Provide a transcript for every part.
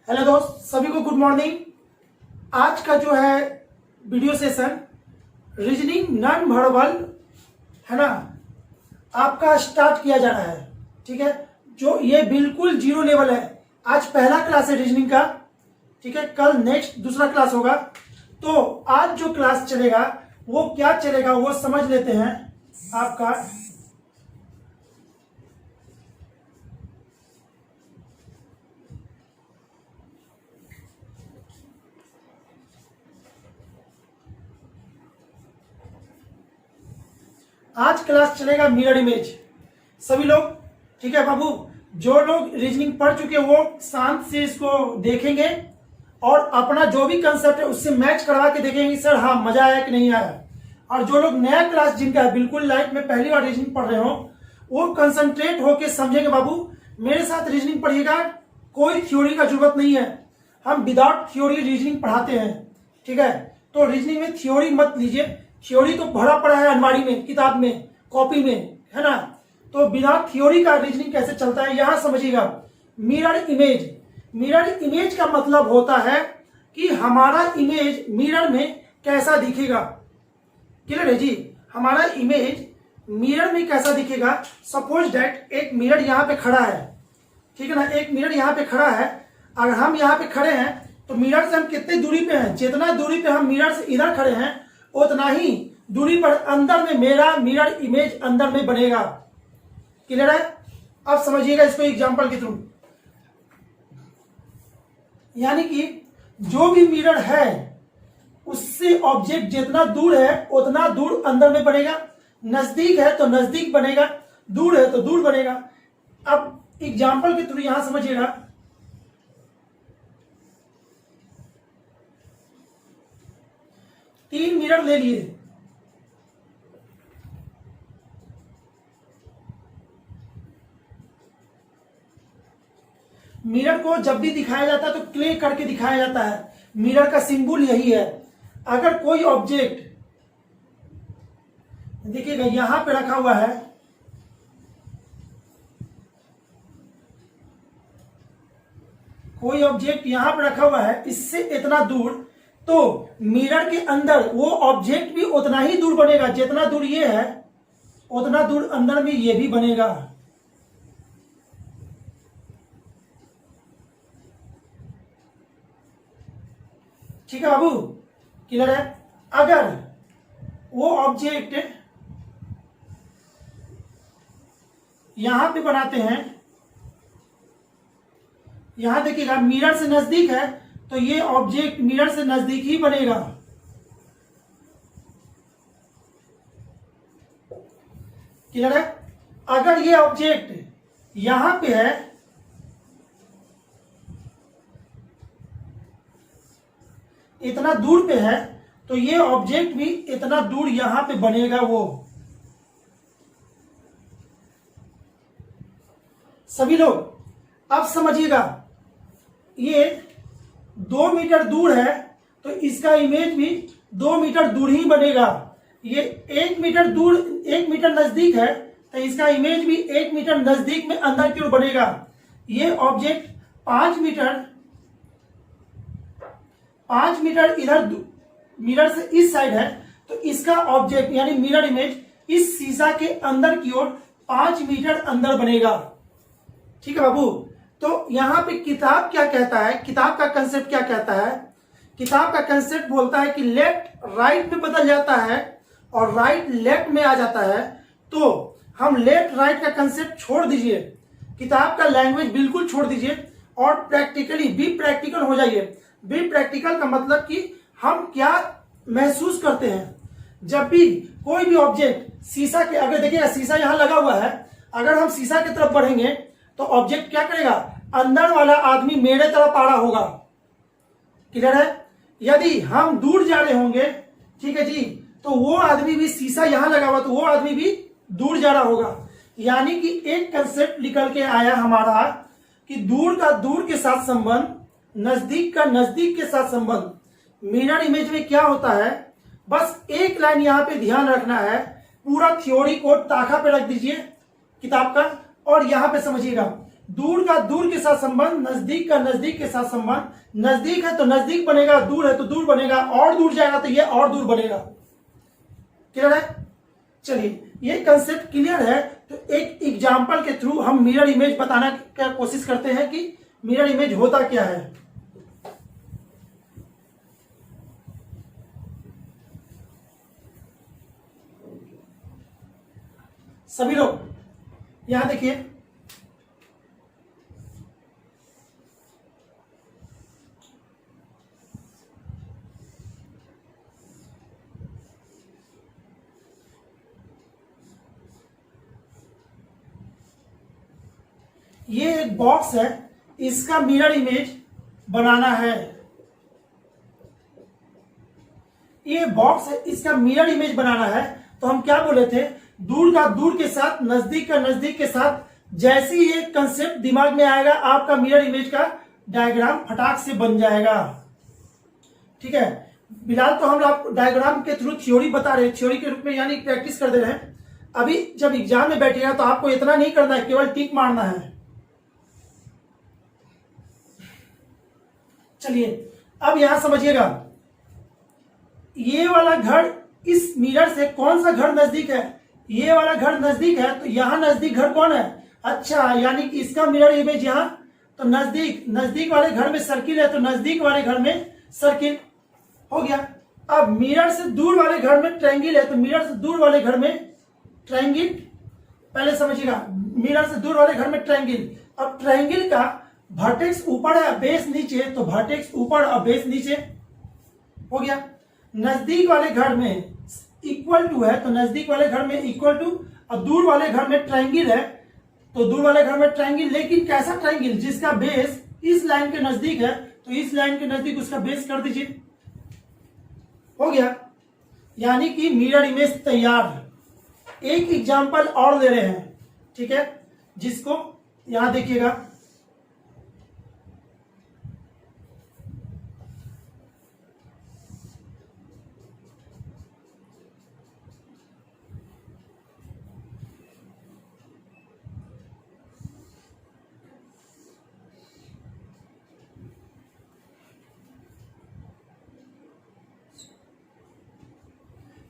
Hello दोस्त, सभी को गुड मॉर्निंग। आज का जो है video session reasoning non verbal है ना, आपका स्टार्ट किया जा रहा है। ठीक है, जो ये बिल्कुल जीरो लेवल है। आज पहला क्लास है रीजनिंग का। ठीक है, कल नेक्स्ट दूसरा क्लास होगा। तो आज जो क्लास चलेगा वो क्या चलेगा वो समझ लेते हैं। आपका आज क्लास चलेगा मिरर इमेज। सभी लोग ठीक है बाबू, जो लोग रीजनिंग पढ़ चुके वो शांत से इसको देखेंगे और अपना जो भी कंसेप्ट है उससे मैच करवा के देखेंगे सर हाँ मजा आया कि नहीं आया। और जो लोग नया क्लास जिनका है, बिल्कुल लाइफ में पहली बार रीजनिंग पढ़ रहे हो, वो कंसंट्रेट होके समझेंगे। बाबू मेरे साथ रीजनिंग पढ़िएगा, कोई थ्योरी का जरूरत नहीं है। हम विदाउट थ्योरी रीजनिंग पढ़ाते हैं। ठीक है, तो रीजनिंग में थ्योरी मत लीजिए। थ्योरी तो भरा पड़ा है अलमारी में, किताब में, कॉपी में, है ना। तो बिना थ्योरी का रीजनिंग कैसे चलता है यहां समझिएगा। मिरर इमेज, मिरर इमेज का मतलब होता है कि हमारा इमेज मिरर में कैसा दिखेगा। क्लियर है जी, हमारा इमेज मिरर में कैसा दिखेगा। सपोज दैट एक मिरर यहाँ पे खड़ा है, ठीक है ना, एक मिरर यहाँ पे खड़ा है। अगर हम यहाँ पे खड़े हैं तो मिरर से हम कितनी दूरी पे हैं, जितना दूरी पे हम मिरर से इधर खड़े हैं उतना ही दूरी पर अंदर में मेरा मिरर इमेज अंदर में बनेगा। क्लियर है, अब समझिएगा इसको एग्जांपल के थ्रू। यानी कि जो भी मिरर है उससे ऑब्जेक्ट जितना दूर है उतना दूर अंदर में बनेगा। नजदीक है तो नजदीक बनेगा, दूर है तो दूर बनेगा। अब एग्जांपल के थ्रू यहां समझिएगा। तीन मिरर ले लिए, मिरर को जब भी दिखाया जाता है तो क्लिक करके दिखाया जाता है। मिरर का सिंबल यही है। अगर कोई ऑब्जेक्ट देखिएगा यहां पे रखा हुआ है, कोई ऑब्जेक्ट यहां पे रखा हुआ है इससे इतना दूर, तो मिरर के अंदर वो ऑब्जेक्ट भी उतना ही दूर बनेगा। जितना दूर ये है उतना दूर अंदर में ये भी बनेगा। ठीक है बाबू, क्लियर है। अगर वो ऑब्जेक्ट यहां पे बनाते हैं, यहां देखिएगा मिरर से नजदीक है तो ये ऑब्जेक्ट मिरर से नजदीक ही बनेगा। क्लियर है। अगर ये ऑब्जेक्ट यहां पे है, इतना दूर पे है, तो ये ऑब्जेक्ट भी इतना दूर यहां पे बनेगा। वो सभी लोग अब समझिएगा, ये 2 मीटर दूर है तो इसका इमेज भी 2 मीटर दूर ही बनेगा। ये 1 मीटर दूर, 1 मीटर नजदीक है तो इसका इमेज भी 1 मीटर नजदीक में अंदर की ओर बनेगा। ये ऑब्जेक्ट 5 मीटर इधर मिरर से इस साइड है तो इसका ऑब्जेक्ट यानी मिरर इमेज इस शीशा के अंदर की ओर 5 मीटर अंदर बनेगा। ठीक है बाबू, तो यहां पे किताब क्या कहता है, किताब का कंसेप्ट क्या कहता है। किताब का कंसेप्ट बोलता है कि लेफ्ट राइट में बदल जाता है और राइट लेफ्ट में आ जाता है। तो हम लेफ्ट राइट का कंसेप्ट छोड़ दीजिए, किताब का लैंग्वेज बिल्कुल छोड़ दीजिए और प्रैक्टिकली बी प्रैक्टिकल हो जाइए। बी प्रैक्टिकल का मतलब कि हम क्या महसूस करते हैं जब भी कोई भी ऑब्जेक्ट शीशा के, अगर देखिएगा शीशा यहां लगा हुआ है, अगर हम शीशा की तरफ बढ़ेंगे तो ऑब्जेक्ट क्या करेगा, अंदर वाला आदमी मेरे तरफ आ रहा होगा। क्लियर है। यदि हम दूर जा रहे होंगे, ठीक है जी, तो वो आदमी भी, शीशा यहां लगा हुआ तो वो आदमी भी दूर जा रहा होगा। यानी कि एक कंसेप्ट निकल के आया हमारा कि दूर का दूर के साथ संबंध, नजदीक का नजदीक के साथ संबंध। मिरर इमेज में क्या होता है, बस एक लाइन यहां पे ध्यान रखना है। पूरा थ्योरी को ताखा पे रख दीजिए किताब का और यहां पे समझिएगा। दूर का दूर के साथ संबंध, नजदीक का नजदीक के साथ संबंध, नजदीक है तो नजदीक बनेगा, दूर है तो दूर बनेगा, और दूर जाएगा तो ये और दूर बनेगा। क्लियर है? चलिए ये कंसेप्ट क्लियर है। तो एक एग्जांपल के थ्रू हम मिरर इमेज बताना का कोशिश करते हैं कि मिरर इमेज होता क्या है। सभी लोग यहां देखिए, ये एक बॉक्स है, इसका मिरर इमेज बनाना है। ये बॉक्स है, इसका मिरर इमेज बनाना है। तो हम क्या बोले थे, दूर का दूर के साथ, नजदीक का नजदीक के साथ, जैसे ही ये कंसेप्ट दिमाग में आएगा आपका मिरर इमेज का डायग्राम फटाक से बन जाएगा। ठीक है, फिलहाल तो हम आपको डायग्राम के थ्रू थ्योरी बता रहे हैं, थ्योरी के रूप में यानी प्रैक्टिस कर दे रहे हैं। अभी जब एग्जाम में बैठेगा तो आपको इतना नहीं करना है, केवल टिक मारना है। चलिए अब यहां समझिएगा, ये वाला घर इस मिरर से कौन सा घर नजदीक है, ये वाला घर नजदीक है, तो यहां नजदीक घर कौन है, अच्छा यानी कि इसका मिरर इमेज यहां, तो नजदीक, नजदीक वाले घर में सर्किल है तो नजदीक वाले घर में सर्किल हो गया। अब मिरर से दूर वाले घर में ट्रायंगल है तो मिरर से दूर वाले घर में ट्रायंगल, पहले समझिएगा, मिरर से दूर वाले घर में ट्रायंगल। अब ट्रायंगल का वर्टेक्स ऊपर है बेस नीचे, तो वर्टेक्स ऊपर और बेस नीचे हो गया। नजदीक वाले घर में इक्वल टू है तो नजदीक वाले घर में इक्वल टू, और दूर वाले घर में ट्रायंगल है तो दूर वाले घर में ट्रायंगल, लेकिन कैसा ट्रायंगल, जिसका बेस इस लाइन के नजदीक है तो इस लाइन के नजदीक उसका बेस कर दीजिए, हो गया। यानी कि मिरर इमेज तैयार। एक एग्जांपल और ले रहे हैं, ठीक है, जिसको यहां देखिएगा,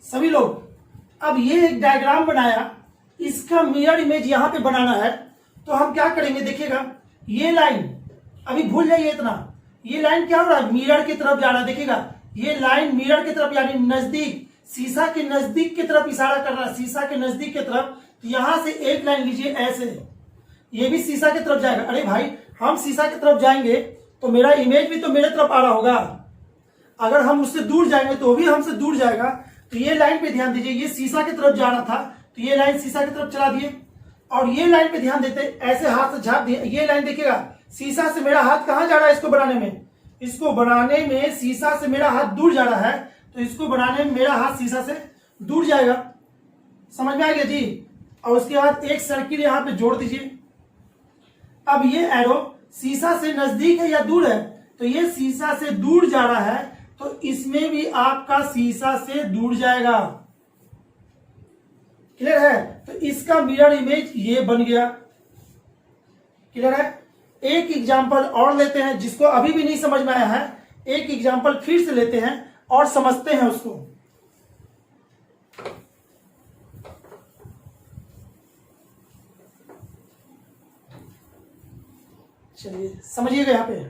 सभी लोग। अब ये एक डायग्राम बनाया, इसका मिरर इमेज यहां पे बनाना है, तो हम क्या करेंगे देखिएगा, ये लाइन अभी भूल जाइए इतना, ये लाइन क्या हो रहा है, मिरर की तरफ जा रहा है, देखिएगा ये लाइन मिरर की तरफ यानी नजदीक, शीशा के नजदीक की तरफ इशारा कर रहा है, शीशा के नजदीक की तरफ। तो यहां से एक लाइन लीजिए ऐसे, ये भी शीशा की तरफ जाएगा। अरे भाई हम शीशा की तरफ जाएंगे तो मेरा इमेज भी तो मेरे तरफ आ रहा होगा, अगर हम उससे दूर जाएंगे तो भी हमसे दूर जाएगा। तो ये लाइन पे ध्यान दीजिए, ये शीशा की तरफ जा रहा था तो ये लाइन शीशा की तरफ चला दिए, और ये लाइन पे ध्यान देते ऐसे हाथ से झाप दिए, ये लाइन देखिएगा, शीशा से मेरा हाथ कहां जा रहा है, इसको बनाने में, इसको बनाने में शीशा से मेरा हाथ दूर जा रहा है, तो इसको बनाने में मेरा हाथ शीशा से दूर जाएगा। समझ में आ गया जी? और उसके बाद एक सर्किल यहां पे जोड़ दीजिए। अब ये एरो शीशा से नजदीक है या दूर है, तो ये शीशा से दूर जा रहा है, तो इसमें भी आपका शीशा से दूर जाएगा। क्लियर है? तो इसका मिरर इमेज ये बन गया। क्लियर है? एक एग्जांपल और लेते हैं, जिसको अभी भी नहीं समझ में आया है, एक एग्जांपल फिर से लेते हैं और समझते हैं उसको। चलिए समझिएगा यहां पे,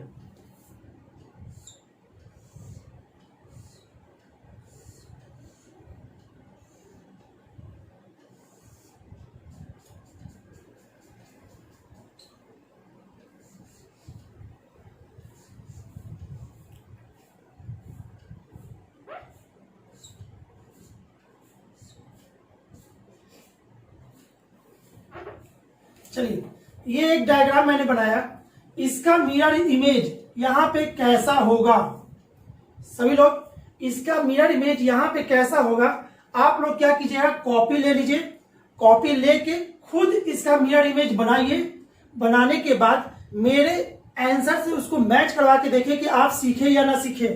चलिए ये एक डायग्राम मैंने बनाया, इसका मिरर इमेज यहां पे कैसा होगा, सभी लोग, इसका मिरर इमेज यहां पे कैसा होगा, आप लोग क्या कीजिएगा, कॉपी ले लीजिए, कॉपी लेके खुद इसका मिरर इमेज बनाइए। बनाने के बाद मेरे आंसर से उसको मैच करवा के देखिए कि आप सीखे या ना सीखे।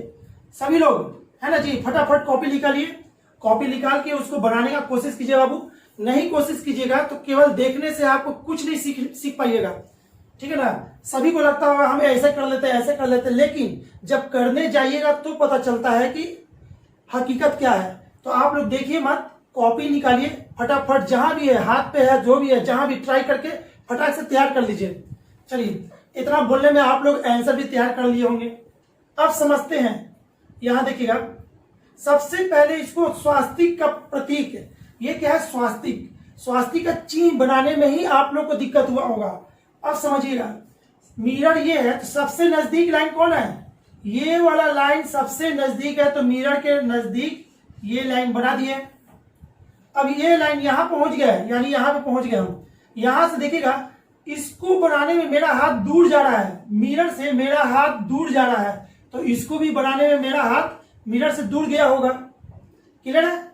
सभी लोग है ना जी, फटाफट कॉपी निकालिए, कॉपी निकाल के उसको बनाने का कोशिश कीजिए बाबू। नहीं कोशिश कीजिएगा तो केवल देखने से आपको कुछ नहीं सीख पाइएगा। ठीक है ना। सभी को लगता होगा हम ऐसे कर लेते हैं, ऐसे कर लेते हैं, लेकिन जब करने जाइएगा तो पता चलता है कि हकीकत क्या है। तो आप लोग देखिए मत, कॉपी निकालिए फटाफट, जहां भी है, हाथ पे है, जो भी है, जहां भी ट्राई करके फटाक से तैयार कर लीजिए। चलिए, इतना बोलने में आप लोग आंसर भी तैयार कर लिए होंगे। अब समझते हैं, यहां देखिएगा, सबसे पहले इसको स्वास्तिक का प्रतीक है। ये क्या है? स्वास्तिक। स्वास्तिक का चिन्ह बनाने में ही आप लोग को दिक्कत हुआ होगा। अब समझिएगा, मिरर ये है, तो सबसे नजदीक लाइन कौन है? ये वाला लाइन सबसे नजदीक है, तो मिरर के नजदीक ये लाइन बना दिए। अब ये लाइन यहां पहुंच गया है, यानी यहां पे पहुंच गया हूं। यहां से देखिएगा, इसको बनाने में मेरा हाथ दूर जा रहा है, मिरर से मेरा हाथ दूर जा रहा है, तो इसको भी बनाने में मेरा हाथ मिरर से दूर गया होगा। क्लियर है?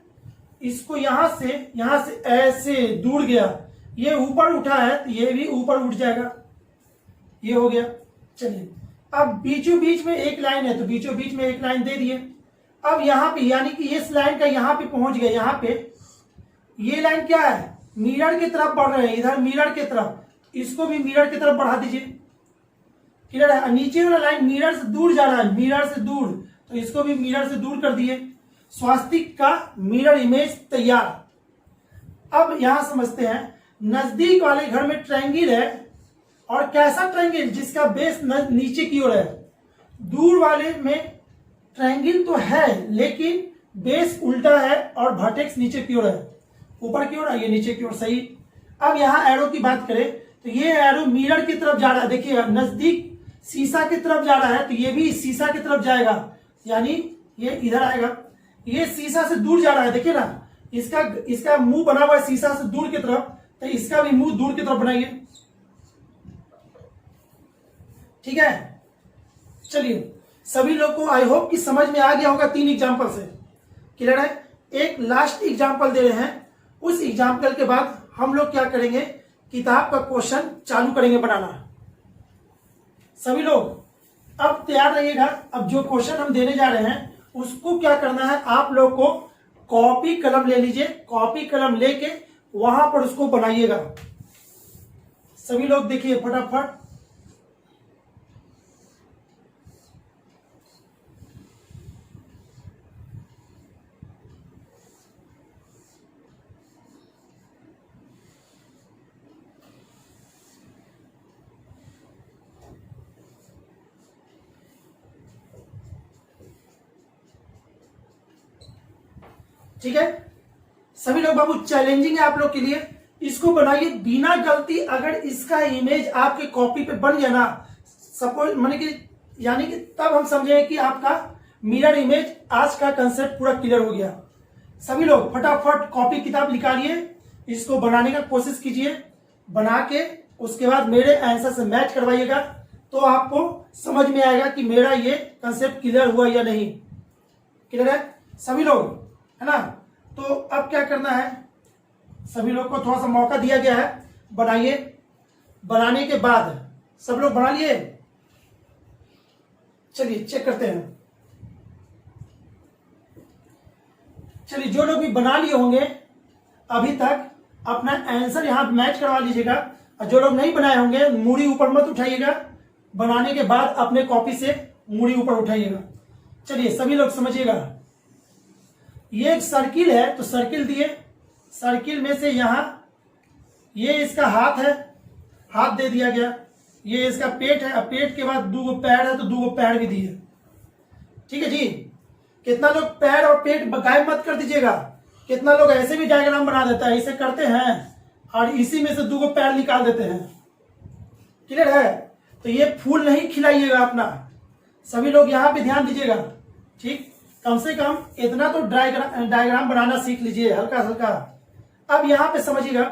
इसको यहां से ऐसे दूर गया, ये ऊपर उठा है तो ये भी ऊपर उठ जाएगा, ये हो गया। चलिए, अब बीचों बीच में एक लाइन है, तो बीचों बीच में एक लाइन दे दिए। अब यहां पे, यानी कि इस लाइन का यहां पे पहुंच गया, यहां पे ये लाइन क्या है? मिरर की तरफ बढ़ रहे हैं, इधर मिरर की तरफ, इसको भी मिरर की तरफ बढ़ा दीजिए। क्लियर है? नीचे वाला लाइन मिरर से दूर जा रहा है, मिरर से दूर, तो इसको भी मिरर से दूर कर दिए। स्वास्तिक का मिरर इमेज तैयार। अब यहां समझते हैं, नजदीक वाले घर में ट्रायंगल है, और कैसा ट्रायंगल? जिसका बेस नीचे की ओर है। दूर वाले में ट्रायंगल तो है, लेकिन बेस उल्टा है और वर्टेक्स नीचे की ओर है, ऊपर की ओर है, ये नीचे की ओर। सही। अब यहां एरो की बात करें तो ये एरो मिरर की तरफ जा रहा है, देखिए नजदीक शीशा की तरफ जा रहा है, तो ये भी शीशा की तरफ जाएगा, यानी ये इधर आएगा। ये शीशा से दूर जा रहा है, देखिए ना, इसका मुंह बना हुआ है शीशा से दूर की तरफ, तो इसका भी मुंह दूर की तरफ बनाइए। ठीक है? चलिए, सभी लोग को आई होप कि समझ में आ गया होगा 3 एग्जाम्पल से। क्लियर है? एक लास्ट एग्जाम्पल दे रहे हैं, उस एग्जाम्पल के बाद हम लोग क्या करेंगे, किताब का क्वेश्चन चालू करेंगे बनाना। सभी लोग अब तैयार रहिएगा। अब जो क्वेश्चन हम देने जा रहे हैं उसको क्या करना है, आप लोग को कॉपी कलम ले लीजिए, कॉपी कलम लेके वहां पर उसको बनाइएगा। सभी लोग देखिए फटाफट। ठीक है? सभी लोग बाबू, चैलेंजिंग है आप लोग के लिए, इसको बनाइए बिना गलती। अगर इसका इमेज आपके कॉपी पे बन गया ना, सपोज माने कि, यानी कि तब हम समझेंगे कि आपका मिरर इमेज, आज का कंसेप्ट पूरा क्लियर हो गया। सभी लोग फटाफट कॉपी किताब निकालिए, इसको बनाने का कोशिश कीजिए। बना के उसके बाद मेरे आंसर से मैच करवाइएगा, तो आपको समझ में आएगा कि मेरा ये कंसेप्ट क्लियर हुआ या नहीं। क्लियर है सभी लोग? है ना? तो अब क्या करना है, सभी लोग को थोड़ा सा मौका दिया गया है, बनाइए। बनाने के बाद सब लोग बना लिए? चलिए चेक करते हैं। चलिए, जो लोग भी बना लिए होंगे अभी तक, अपना आंसर यहां मैच करवा लीजिएगा। और जो लोग नहीं बनाए होंगे, मूड़ी ऊपर मत उठाइएगा, बनाने के बाद अपने कॉपी से मूड़ी ऊपर उठाइएगा। चलिए, सभी लोग समझिएगा। ये एक सर्किल है, तो सर्किल दिए, सर्किल में से यहां ये इसका हाथ है, हाथ दे दिया गया। ये इसका पेट है, अब पेट के बाद 2 पैर है, तो 2 पैर भी दिए। ठीक है जी? कितना लोग पैर और पेट गायब मत कर दीजिएगा। कितना लोग ऐसे भी डायग्राम बना देता है, इसे करते हैं और इसी में से 2 पैर निकाल देते हैं। क्लियर है? तो ये फूल नहीं खिलाइएगा अपना। सभी लोग यहां पे ध्यान दीजिएगा। ठीक? कम से कम इतना तो डायग्राम बनाना सीख लीजिए, हल्का हल्का। अब यहां पे समझिएगा,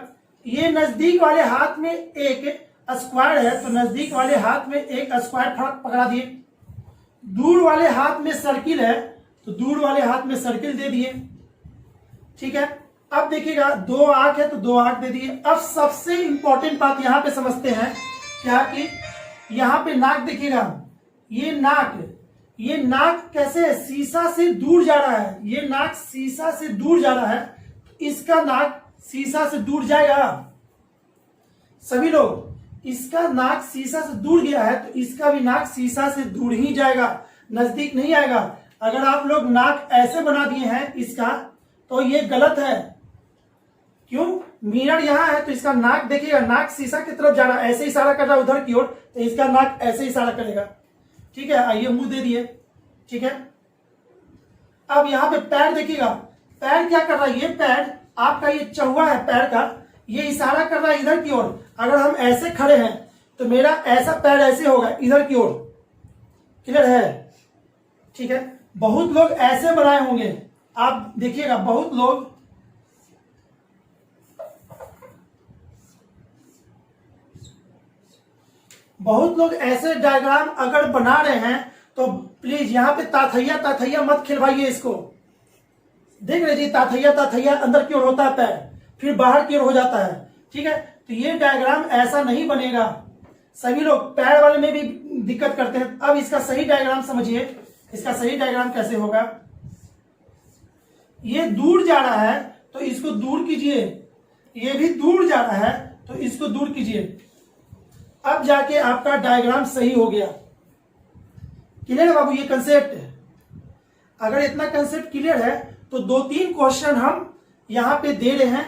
ये नजदीक वाले हाथ में एक स्क्वायर है, तो नजदीक वाले हाथ में एक स्क्वायर पकड़ा दिए। दूर वाले हाथ में सर्किल है, तो दूर वाले हाथ में सर्किल दे दिए। ठीक है? अब देखिएगा, 2 आंख है, तो 2 आंख दे दिए। अब सबसे इंपॉर्टेंट बात यहां पे समझते हैं, क्या कि यहां पे नाक देखिएगा, ये नाक कैसे है? शीशा से दूर जा रहा है। ये नाक शीशा से दूर जा रहा है, इसका नाक शीशा से दूर जाएगा। सभी लोग इसका नाक शीशा से दूर गया है तो इसका भी नाक शीशा से दूर ही जाएगा, नजदीक नहीं आएगा। अगर आप लोग नाक ऐसे बना दिए हैं इसका तो ये गलत है। क्यों? मिरर यहां है तो इसका नाक देखिएगा, नाक शीशा की तरफ जा रहा है, ऐसे इशारा कर रहा है उधर की ओर, तो इसका नाक ऐसे इशारा करेगा। ठीक है, आइए मुंह दे दिए। ठीक है, अब यहां पे पैर देखिएगा, पैर क्या कर रहा है, ये पैर आपका ये चौवा है पैर का, ये इशारा कर रहा है इधर की ओर। अगर हम ऐसे खड़े हैं तो मेरा ऐसा पैर ऐसे होगा इधर की ओर। क्लियर है? ठीक है, बहुत लोग ऐसे बनाए होंगे, आप देखिएगा बहुत लोग ऐसे डायग्राम अगर बना रहे हैं तो प्लीज यहां पे ताथैया ताथैया मत खिलवाइए इसको। देख लीजिए, ताथैया ताथैया अंदर की ओर होता है पैर, फिर बाहर की ओर हो जाता है। ठीक है, तो ये डायग्राम ऐसा नहीं बनेगा। सभी लोग पैर वाले में भी दिक्कत करते हैं। अब इसका सही डायग्राम समझिए, इसका सही डायग्राम कैसे होगा। ये दूर जा रहा है तो इसको दूर कीजिए, ये भी दूर जा रहा है तो इसको दूर कीजिए। अब जाके आपका डायग्राम सही हो गया। क्लियर है बाबू? ये कंसेप्ट है। अगर इतना कंसेप्ट क्लियर है तो 2-3 क्वेश्चन हम यहां पे दे रहे हैं,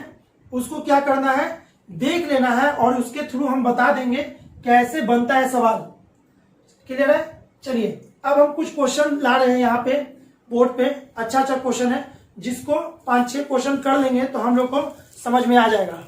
उसको क्या करना है, देख लेना है और उसके थ्रू हम बता देंगे कैसे बनता है सवाल। क्लियर है? चलिए अब हम कुछ क्वेश्चन ला रहे हैं यहाँ पे बोर्ड पे। अच्छा क्वेश्चन है, जिसको 5-6 क्वेश्चन कर लेंगे तो हम लोग को समझ में आ जाएगा।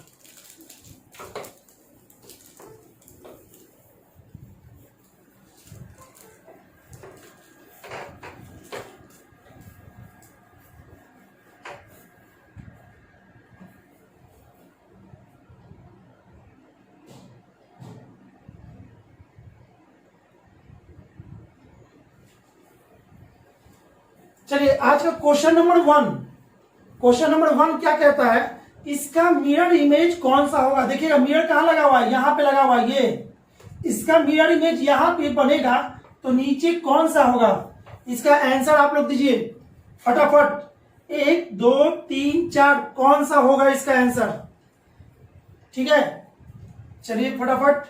चलिए आज का क्वेश्चन नंबर 1। क्वेश्चन नंबर 1 क्या कहता है, इसका मिरर इमेज कौन सा होगा। देखिएगा मिरर कहां लगा हुआ है, यहां पे लगा हुआ है। ये इसका मिरर इमेज यहां पे बनेगा तो नीचे कौन सा होगा। इसका आंसर आप लोग दीजिए फटाफट। 1 2 3 4 कौन सा होगा इसका आंसर। ठीक है, चलिए फटाफट।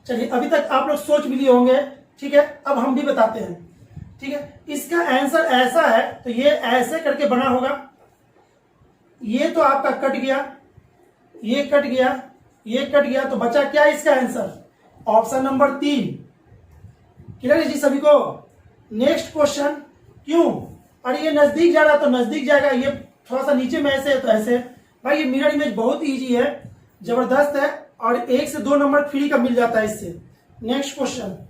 चलिए अभी तक आप लोग सोच भी लिए होंगे। ठीक है, अब हम भी बताते हैं। ठीक है, इसका आंसर ऐसा है तो ये ऐसे करके बना होगा। ये तो आपका कट गया, ये कट गया, ये कट गया, तो बचा क्या इसका आंसर, ऑप्शन नंबर 3। क्लियर है जी सभी को? Next question. क्यों? अरे ये नजदीक जा रहा तो नजदीक जाएगा, ये थोड़ा सा नीचे में ऐसे है तो ऐसे। भाई ये मिरर इमेज बहुत इजी है, जबरदस्त है, और 1 से 2 नंबर फ्री का मिल जाता है इससे। Next question.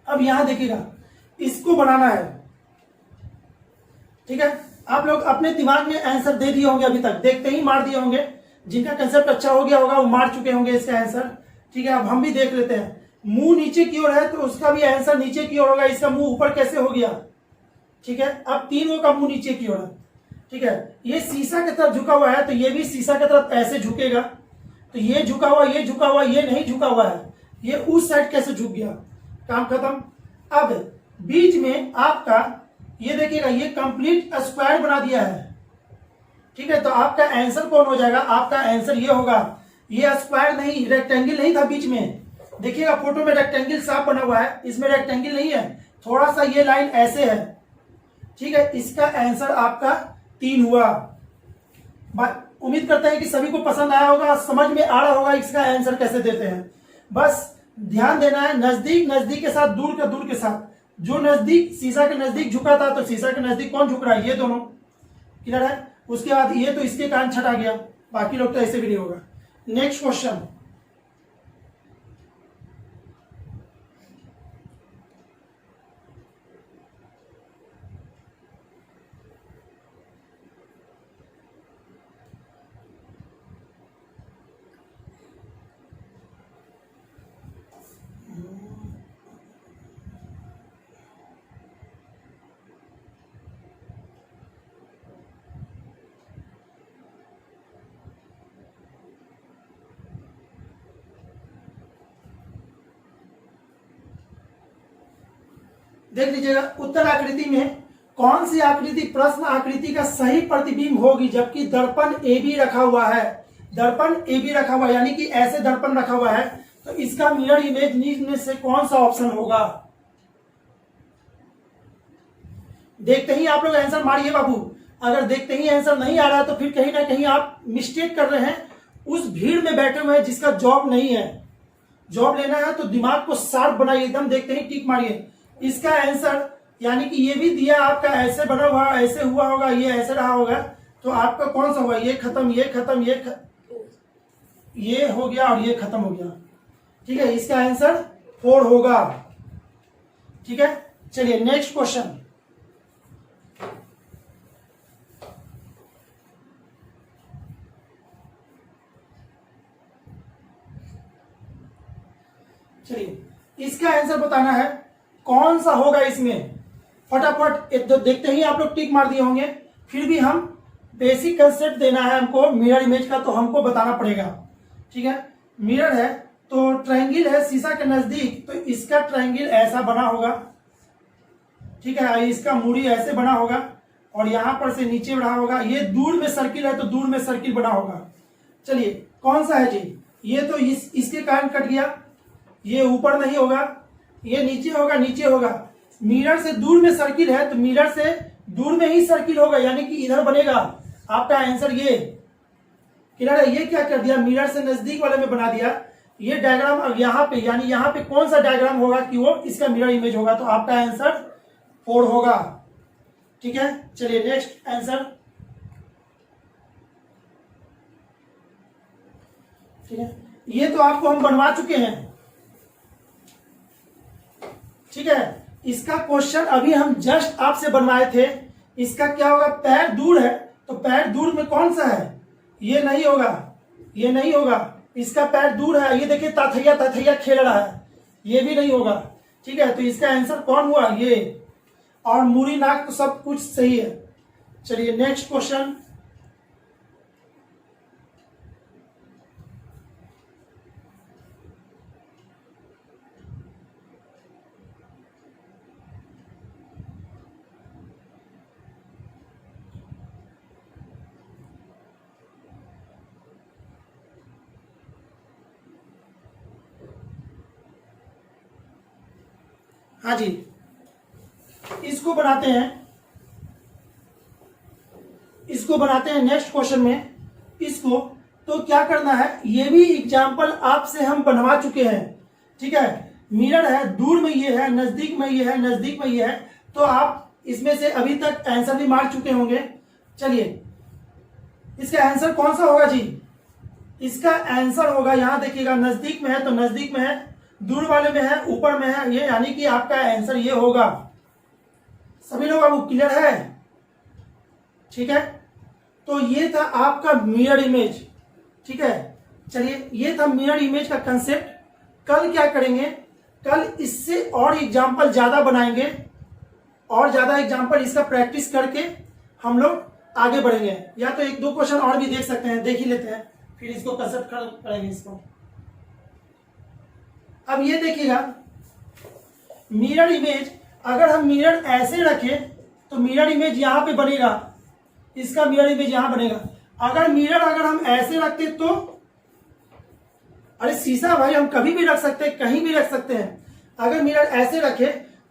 अब यहां देखिएगा, इसको बनाना है। ठीक है, आप लोग अपने दिमाग में आंसर दे दिए होंगे, अभी तक देखते ही मार दिए होंगे। जिनका कंसेप्ट अच्छा हो गया होगा वो मार चुके होंगे इसका आंसर। ठीक है, अब हम भी देख लेते हैं। मुंह नीचे की ओर है तो उसका भी आंसर नीचे की ओर होगा। इसका मुंह ऊपर कैसे हो गया। ठीक है, अब तीनों का मुंह नीचे की ओर है। ठीक है, ये शीशा की तरफ झुका हुआ है तो ये भी शीशा की तरफ ऐसे झुकेगा। तो ये झुका हुआ, ये झुका हुआ, ये नहीं झुका हुआ है, ये उस साइड कैसे झुक गया। काम खत्म। अब बीच में आपका ये देखिएगा, ये कंप्लीट स्क्वायर बना दिया है। ठीक है, तो आपका आंसर कौन हो जाएगा, आपका आंसर ये होगा। ये स्क्वायर नहीं, रेक्टेंगल नहीं था बीच में। देखिएगा फोटो में रेक्टेंगल साफ बना हुआ है, इसमें रेक्टेंगल नहीं है, थोड़ा सा ये लाइन ऐसे है। ठीक है, इसका आंसर आपका 3 हुआ। उम्मीद करते हैं कि सभी को पसंद आया होगा, समझ में आ रहा होगा इसका आंसर कैसे देते हैं। बस ध्यान देना है, नजदीक नजदीक के साथ, दूर का दूर के साथ। जो नजदीक शीशा के नजदीक झुका था तो शीशा के नजदीक कौन झुक रहा है, ये दोनों। क्लियर है? उसके बाद ये तो इसके कान छटा गया, बाकी लोग तो ऐसे भी नहीं होगा। Next question. देख लीजिएगा, उत्तर आकृति में कौन सी आकृति प्रश्न आकृति का सही प्रतिबिंब होगी जबकि दर्पण ए बी रखा हुआ है। दर्पण ए बी रखा हुआ है यानी कि ऐसे दर्पण रखा हुआ है, तो इसका मिरर इमेज निम्न में से कौन सा ऑप्शन होगा। देखते ही आप लोग आंसर मारिए बाबू। अगर देखते ही आंसर नहीं आ रहा है तो फिर कहीं ना कहीं आप मिस्टेक कर रहे हैं, उस भीड़ में बैठे हुए हैं जिसका जॉब नहीं है। जॉब लेना है तो दिमाग को शार्प बनाइए, एकदम देखते ही टिक मारिए। इसका आंसर यानी कि ये भी दिया आपका ऐसे बना हुआ, ऐसे हुआ होगा, ये ऐसे रहा होगा, तो आपका कौन सा होगा, ये खत्म, ये खत्म, ये हो गया और ये खत्म हो गया। ठीक है, इसका आंसर 4 होगा। ठीक है, चलिए नेक्स्ट क्वेश्चन। चलिए इसका आंसर बताना है कौन सा होगा इसमें। फटाफट एक तो देखते ही आप लोग टिक मार दिए होंगे, फिर भी हम बेसिक कंसेप्ट देना है हमको मिरर इमेज का, तो हमको बताना पड़ेगा। ठीक है, मिरर है तो ट्रायंगल है शीशा के नजदीक, तो इसका ट्रायंगल ऐसा बना होगा। ठीक है, इसका मूड़ी ऐसे बना होगा और यहां पर से नीचे बढ़ा होगा। ये दूर में सर्किल है तो दूर में सर्किल बना होगा। चलिए कौन सा है जी, ये तो इसके कारण कट गया, ये ऊपर नहीं होगा, ये नीचे होगा, नीचे होगा। मिरर से दूर में सर्किल है तो मिरर से दूर में ही सर्किल होगा यानी कि इधर बनेगा। आपका आंसर ये क्लियर है। ये क्या कर दिया, मिरर से नजदीक वाले में बना दिया। ये डायग्राम अब यहाँ पे, यानी यहाँ पे कौन सा डायग्राम होगा कि वो इसका मिरर इमेज होगा, तो आपका आंसर 4 होगा। ठीक है, चलिए नेक्स्ट आंसर। ठीक है, ये तो आपको हम बनवा चुके हैं। ठीक है, इसका क्वेश्चन अभी हम जस्ट आपसे बनवाए थे। इसका क्या होगा, पैर दूर है तो पैर दूर में कौन सा है, ये नहीं होगा, ये नहीं होगा। इसका पैर दूर है, ये देखिए तथैया तथैया खेल रहा है, ये भी नहीं होगा। ठीक है, तो इसका आंसर कौन हुआ, ये। और मूरी नाक तो सब कुछ सही है। चलिए नेक्स्ट क्वेश्चन। हाँ जी, इसको बनाते हैं, इसको बनाते हैं नेक्स्ट क्वेश्चन में। इसको तो क्या करना है, ये भी एग्जाम्पल आपसे हम बनवा चुके हैं। ठीक है, मिरर है, दूर में ये है, नजदीक में ये है, नजदीक में ये है, तो आप इसमें से अभी तक आंसर भी मार चुके होंगे। चलिए इसका आंसर कौन सा होगा जी, इसका आंसर होगा, यहां देखिएगा, नजदीक में है तो नजदीक में है, दूर वाले में है, ऊपर में है, ये यानी कि आपका आंसर ये होगा। सभी लोग अब क्लियर है। ठीक है, तो ये था आपका मिरर इमेज। ठीक है, चलिए ये था मिरर इमेज का कंसेप्ट। कल क्या करेंगे, कल इससे और एग्जाम्पल ज्यादा बनाएंगे और ज्यादा एग्जाम्पल इसका प्रैक्टिस करके हम लोग आगे बढ़ेंगे। या तो 1-2 क्वेश्चन और भी देख सकते हैं, देख ही लेते हैं, फिर इसको कंसेप्ट करेंगे इसको। अब ये देखिएगा, मिरर इमेज अगर हम मिरर ऐसे रखें तो मिरर इमेज यहां पे बनेगा, इसका मिरर इमेज यहां बनेगा। अगर मिरर अगर हम ऐसे रखते तो, अरे शीशा भाई हम कभी भी रख सकते हैं, कहीं भी रख सकते हैं। अगर मिरर ऐसे रखे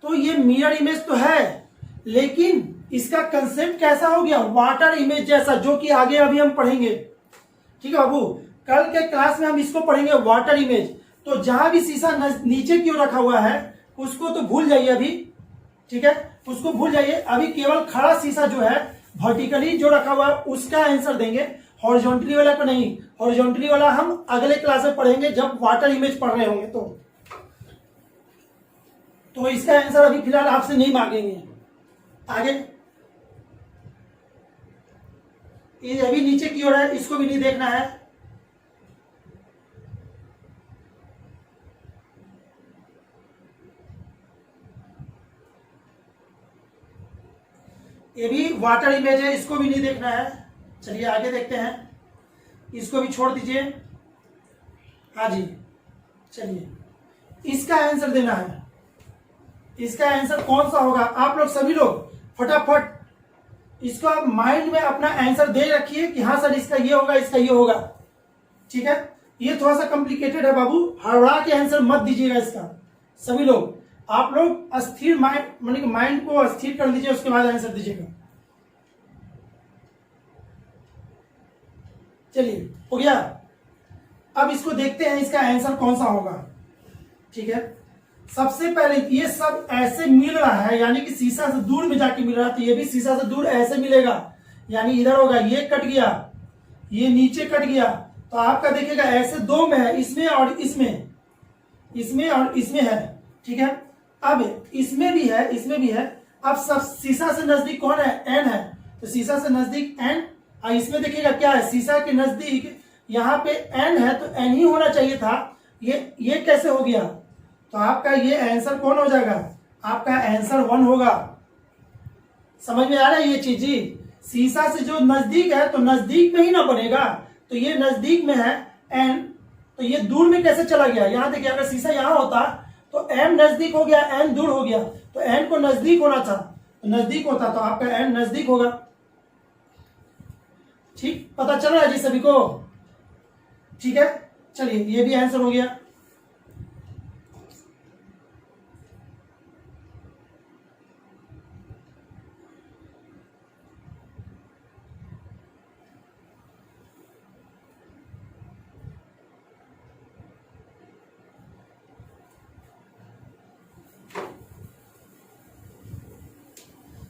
तो ये मिरर इमेज तो है, लेकिन इसका कंसेप्ट कैसा हो गया, वाटर इमेज जैसा, जो कि आगे अभी हम पढ़ेंगे। ठीक है बाबू, कल के क्लास में हम इसको पढ़ेंगे, वाटर इमेज। तो जहां भी शीशा नीचे की ओर रखा हुआ है उसको तो भूल जाइए अभी। ठीक है, उसको भूल जाइए, अभी केवल खड़ा शीशा जो है वर्टिकली जो रखा हुआ है उसका आंसर देंगे, हॉरिजॉन्टली वाला को नहीं। हॉरिजॉन्टली वाला हम अगले क्लास में पढ़ेंगे जब वाटर इमेज पढ़ रहे होंगे। तो इसका आंसर अभी फिलहाल आपसे नहीं मांगेंगे। आगे ये अभी नीचे की ओर है, इसको भी नहीं देखना है। ये भी वाटर इमेज है, इसको भी नहीं देखना है। चलिए आगे देखते हैं, इसको भी छोड़ दीजिए। हाँ जी, चलिए इसका आंसर देना है। इसका आंसर कौन सा होगा? आप लोग सभी लोग फटाफट इसको आप माइंड में अपना आंसर दे रखिए कि हाँ सर इसका ये होगा, इसका ये होगा। ठीक है, ये थोड़ा सा कॉम्प्लिकेटेड है बाबू, हड़बड़ा के आंसर मत दीजिएगा इसका। सभी लोग आप लोग अस्थिर माइंड मतलब माइंड को अस्थिर कर लीजिए, उसके बाद आंसर दीजिएगा। चलिए हो गया। अब इसको देखते हैं इसका आंसर कौन सा होगा। ठीक है, सबसे पहले ये सब ऐसे मिल रहा है, यानी कि शीशा से दूर में जाके मिल रहा है, तो ये भी शीशा से दूर ऐसे मिलेगा, यानी इधर होगा, ये कट गया, ये नीचे कट गया, तो आपका देखिएगा ऐसे दो में है, इसमें और इसमें, इसमें और इसमें है। ठीक है, अब इसमें भी है, इसमें भी है। अब सब शीशा से नजदीक कौन है? एन है, तो शीशा से नजदीक एन। और इसमें देखिएगा क्या है? शीशा के नजदीक यहाँ पे एन है, तो एन ही होना चाहिए था। ये कैसे हो गया? तो आपका ये आंसर कौन हो जाएगा? आपका आंसर 1 होगा। समझ में आ रहा है ये चीज जी? शीशा से जो नजदीक है तो नजदीक में ही ना बनेगा, तो ये नजदीक में है एन, तो ये दूर में कैसे चला गया? यहाँ देखिए, अगर शीशा यहाँ होता तो एम नजदीक हो गया, एन दूर हो गया, तो एन को नजदीक होना था, तो नजदीक होता तो आपका एन नजदीक होगा। ठीक, पता चल रहा है जी सभी को? ठीक है, चलिए ये भी आंसर हो गया।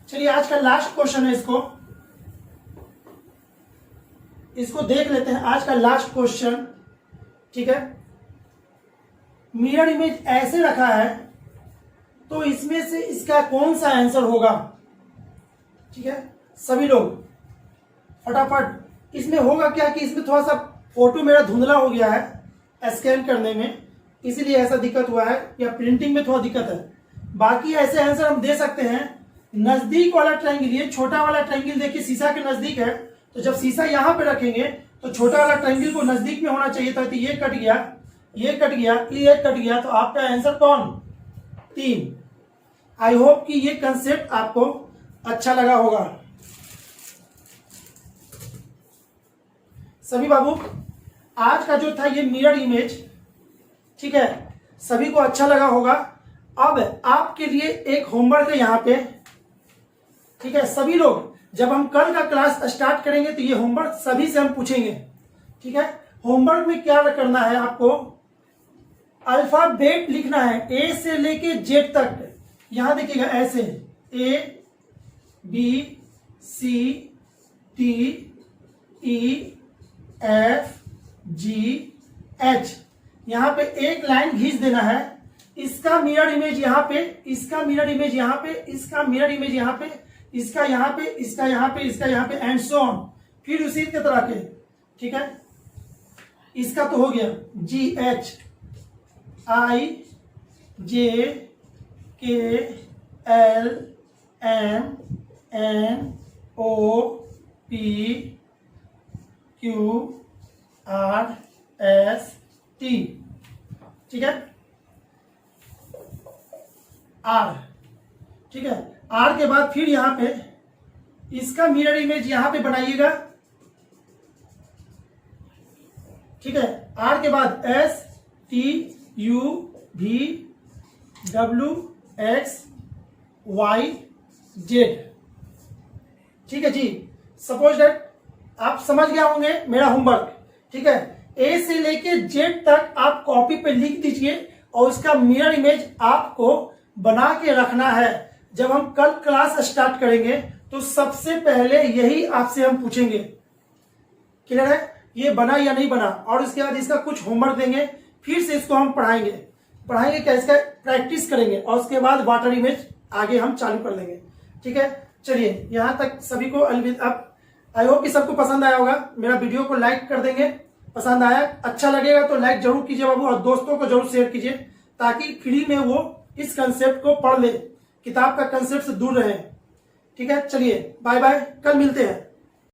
चलिए आज का लास्ट क्वेश्चन है, इसको देख लेते हैं। आज का लास्ट क्वेश्चन, ठीक है, मिरर इमेज ऐसे रखा है, तो इसमें से इसका कौन सा आंसर होगा? ठीक है, सभी लोग फटाफट। इसमें होगा क्या कि इसमें थोड़ा सा फोटो मेरा धुंधला हो गया है स्कैन करने में, इसीलिए ऐसा दिक्कत हुआ है, या प्रिंटिंग में थोड़ा दिक्कत है। बाकी ऐसे आंसर हम दे सकते हैं। नजदीक वाला ट्रायंगल, ये छोटा वाला ट्रायंगल देखिए शीशा के नजदीक है, तो जब शीशा यहां पे रखेंगे तो छोटा वाला ट्रायंगल को नजदीक में होना चाहिए था, तो ये कट गया, ये कट गया, ये कट गया, तो आपका आंसर कौन? 3। आई होप कि ये कंसेप्ट आपको अच्छा लगा होगा। सभी बाबू, आज का जो था ये मिरर इमेज, ठीक है, सभी को अच्छा लगा होगा। अब आपके लिए एक होमवर्क है यहाँ पे। ठीक है, सभी लोग जब हम कल का क्लास स्टार्ट करेंगे तो ये होमवर्क सभी से हम पूछेंगे। ठीक है, होमवर्क में क्या करना है आपको? अल्फाबेट लिखना है, ए से लेके जेड तक। यहां देखिएगा ऐसे, A B C D E F G H. यहां पे एक लाइन खींच देना है। इसका मिरर इमेज यहाँ पे, इसका मिरर इमेज यहाँ पे, इसका मिरर इमेज यहाँ पे, इसका यहाँ पे, इसका यहाँ पे, इसका यहाँ पे, एंड सो ऑन। फिर उसी के तरह के। ठीक है, इसका तो हो गया जी H I J K L M N O P Q R S T. ठीक है, आर। ठीक है, आर के बाद फिर यहां पे इसका मिरर इमेज यहां पे बनाइएगा। ठीक है, आर के बाद S T U V W X Y Z. ठीक है जी, सपोज दैट आप समझ गया होंगे मेरा होमवर्क। ठीक है, ए से लेके जेड तक आप कॉपी पे लिख दीजिए और उसका मिरर इमेज आपको बना के रखना है। जब हम कल क्लास स्टार्ट करेंगे तो सबसे पहले यही आपसे हम पूछेंगे। क्लियर है? ये बना या नहीं बना, और उसके बाद इसका कुछ होमवर्क देंगे, फिर से इसको हम पढ़ाएंगे क्या, इसका प्रैक्टिस करेंगे, और उसके बाद वाटर इमेज आगे हम चालू कर लेंगे। ठीक है, चलिए यहां तक सभी को अलविदा। आई होप कि सबको पसंद आया होगा। मेरा वीडियो को लाइक कर देंगे, पसंद आया, अच्छा लगेगा तो लाइक जरूर कीजिए बाबू, और दोस्तों को जरूर शेयर कीजिए, ताकि फ्री में वो इस कंसेप्ट को पढ़ ले, किताब का कंसेप्ट से दूर रहे। ठीक है, चलिए बाय बाय, कल मिलते हैं।